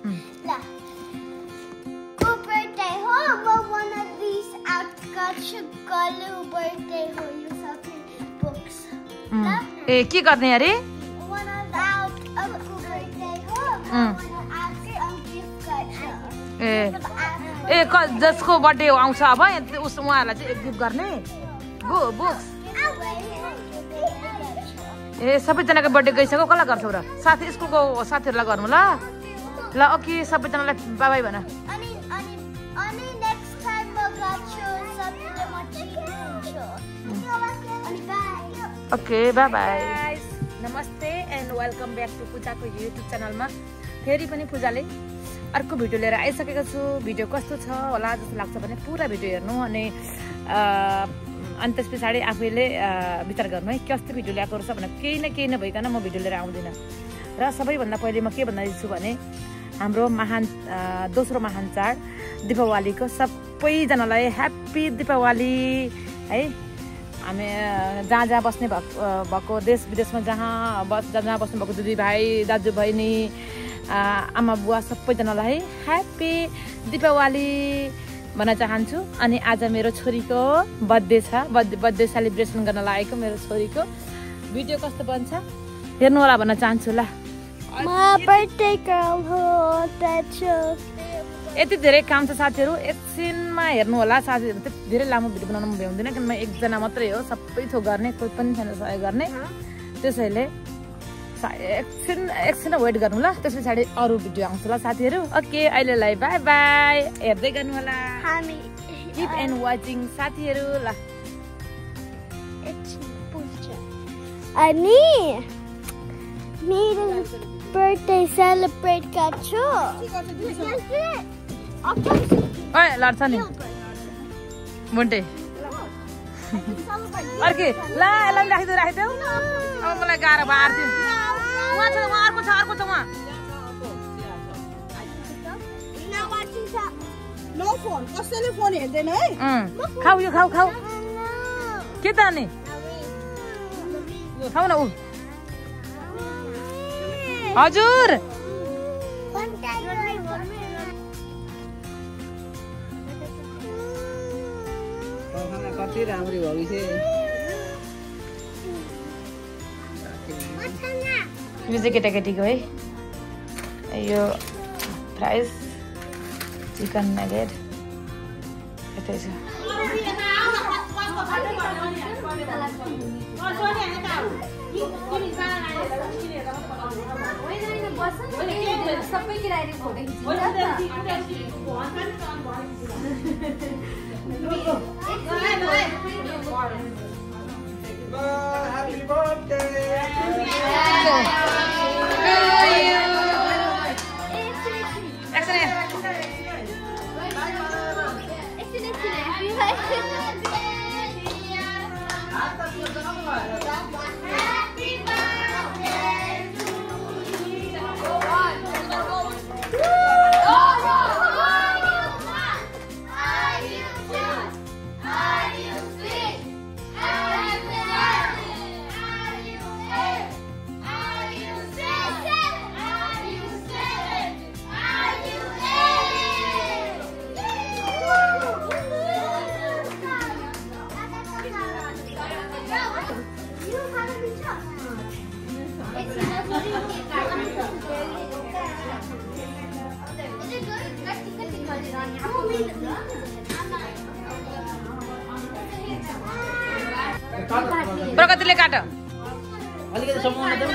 ल को बर्थडे हो म one of these out गर्छु गर्नु बर्थडे हो यो सबै बुक्स ल ए के गर्ने अरे one of out को बर्थडे हो म आके गिफ्ट गर्छु ए जसको बर्थडे आउँछ अब उस उहाँहरूलाई चाहिँ गिफ्ट गर्ने बुक्स ए सबैजनाको बर्थडे गइसक्यो कसलाई गर्छौ र साथी स्कुलको साथीहरूलाई गर्नु ल ल ओके सबैजनालाई बाई बाई भन अनि नेक्स्ट टाइम म गर्छु सबैले म ट्रिट दिन्छु अनि बाई ओके बाई बाई नमस्ते एन्ड वेलकम ब्याक टु पूजाको युट्युब च्यानलमा फेरि पनि पूजाले अर्को भिडियो लिएर आइसकेको छु भिडियो कस्तो छ होला जस्तो लाग्छ भने पुरा भिडियो हेर्नु अनि त्यस पछाडि आफैले विचार गर्नु है कस्तो भिडियो ल्याएको रहेछ भनेर केही नभइकन म भिडियो लिएर आउँदिनँ र सबैभन्दा पहिले म के भन्दैछु भने हाम्रो दोस्रो महान चाड दीपावलीको सबैजनालाई ह्याप्पी दीपावली है हामी जहाँ बस्ने भएको देश विदेशमा जहाँ बस्नुभएको दिदीभाइ दाजुबहिनी आमा बुवा सबैजनालाई ह्याप्पी दीपावली भन्न चाहन्छु अनि आज मेरो छोरीको बर्थडे छ बर्थडे सेलिब्रेसन गर्न लागेको मेरो छोरीको भिडियो कस्तो बन्छ हेर्नु होला भन्न चाहन्छु ल म बर्थडे गर्ल हो दाजु यति धेरै काम छ साथीहरू एकछिनमा हेर्नु होला साथीहरू त धेरै लामो भिडियो बनाउन म भ्याउँदिनँ किनभने म एकजना मात्रै हो सबै थोक गर्ने कोही पनि छैन सहयोग गर्ने त्यसैले एकछिन वेट गर्नु ल त्यस पछाडि अरू भिडियो आउँछ ल साथीहरू ओके अहिलेलाई बाई बाई हेर्दै गर्नु होला हामी किप एन्ड वाचिङ साथीहरू ल अनि मेरो बर्थडे सेलिब्रेट गर्छु ओए लड्छ नि मुन्टे अर्के ला यसलाई राखिदेऊ अब मलाई गाह्रो भयो अर्को छ उहाँ नो फोन कसैले फोन हेर्दैन है खाऊ यो खाऊ के त अनि खाऊ न उ हजुर कति राम्रो भयो यो चाहिँ केटाकेटीको है यो फ्राइज चिकन नगेट यतै छ Happy birthday! प्रगतिले काट अलिकति सम्मान देऊ न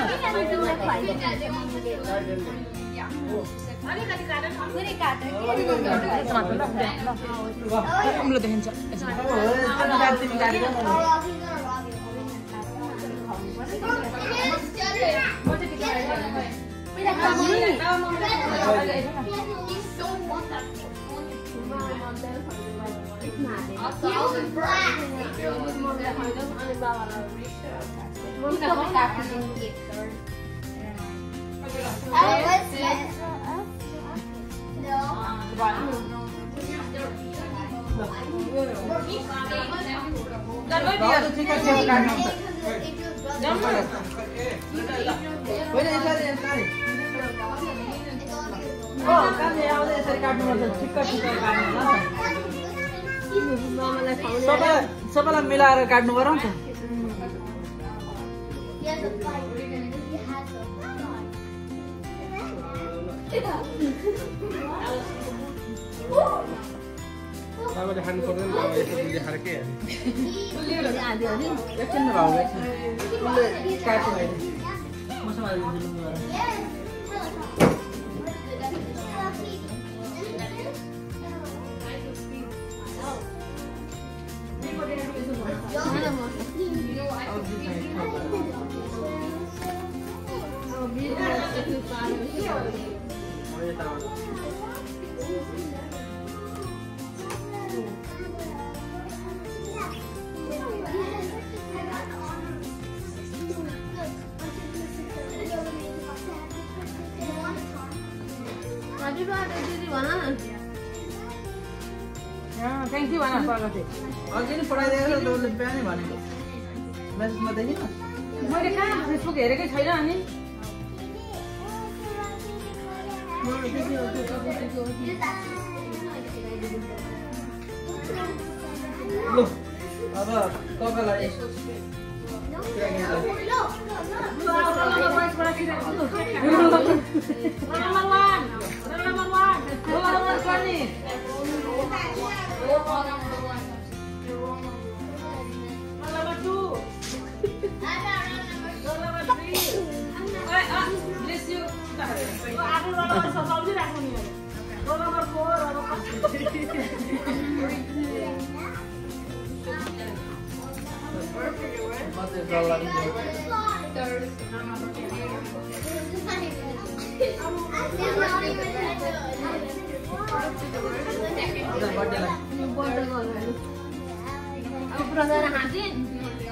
अम्लो देखिन्छ काट्नुपर्छ ठिक्क ठिक्क काट्नु सबैलाई मिलाएर काट्नु पर्यो नि त तपाईँले खानु पर्दैन यसो देखाएर के एकछिनमा भाउ काट्नु मसमा दिन्छु थ्याङ्क यू भन अघि नै पठाइदिएको छ तपाईँले बिहानै भनेको मेसेजमा देखिन मैले कहाँ फेसबुक हेरेकै छैन अनि लु अब तपाईँलाई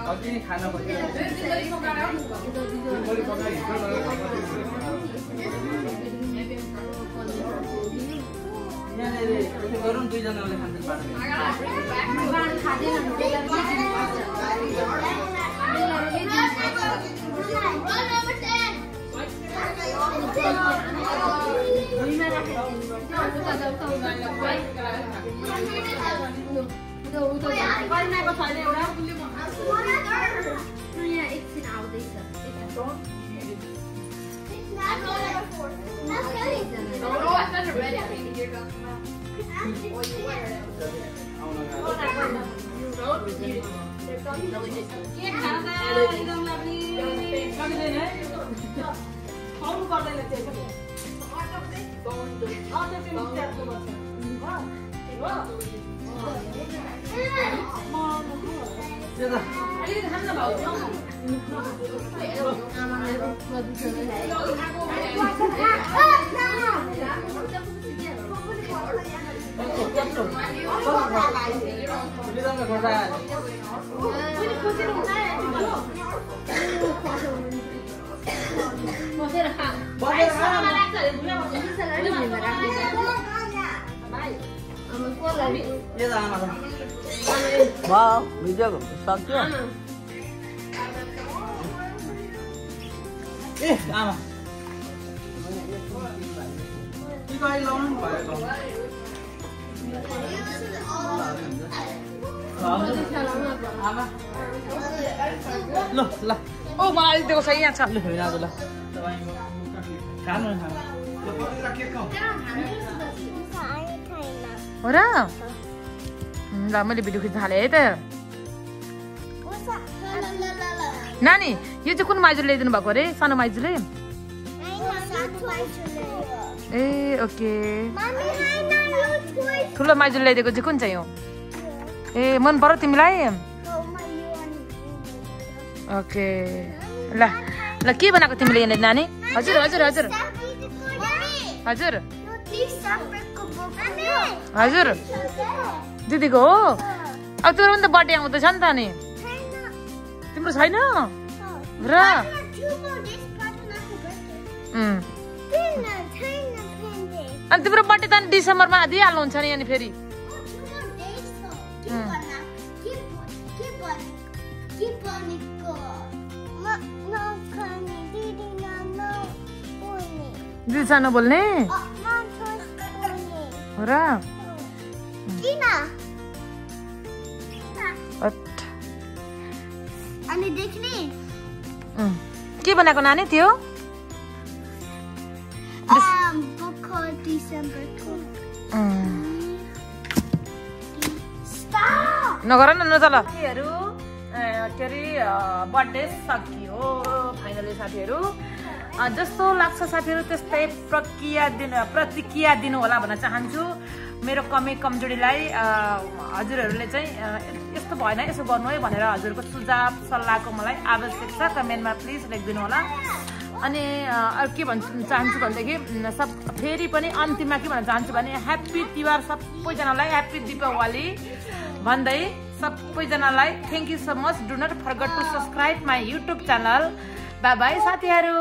अघि नै खाना यहाँनिर यसो गरौँ दुईजनाले खान्छ भिडियो सक्यो ए आमा गाडी लाउनु नि भयो आमा ल ल ओ मलाई दिएको छ यहाँ छ ल ल खानु हो र ल मैले भिडियो खिच्न थालेँ है त नानी यो चाहिँ कुन माइजूले ल्याइदिनु भएको अरे सानो माइजूले ए ओके ठुलो माइजूले ल्याइदिएको चाहिँ कुन चाहिँ हो ए मन पर्यो तिमीलाई ओके ल ल के बनाएको तिमीले यहाँनिर नानी हजुर हजुर हजुर हजुर हजुर दिदीको हो अब तिम्रो पनि त बर्थडे आउँदैछ नि त नि तिम्रो छैन र अनि तिम्रो बर्थडे त डिसेम्बरमा दिइहाल्नुहुन्छ नि अनि फेरि दिदी सानो बोल्ने र किन अनि देख्ने के बनाएको नानी त्यो बुक डिसेम्बरको नगर न चल साथीहरू के अरे बर्थडे सकियो फाइनली साथीहरू जस्तो लाग्छ साथीहरू त्यस्तै प्रतिक्रिया दिनु होला भन्न चाहन्छु मेरो कमी कमजोरीलाई हजुरहरूले चाहिँ यस्तो भएन यसो गर्नु है भनेर हजुरको सुझाव सल्लाहको मलाई आवश्यक छ कमेन्टमा प्लिज लेखिदिनु होला अनि अरू के भन्न चाहन्छु भनेदेखि फेरि पनि अन्तिममा के भन्न चाहन्छु भने ह्याप्पी तिहार सबैजनालाई ह्याप्पी दीपावली भन्दै सबैजनालाई thank you so much do not forget to subscribe my YouTube channel bye bye साथीहरू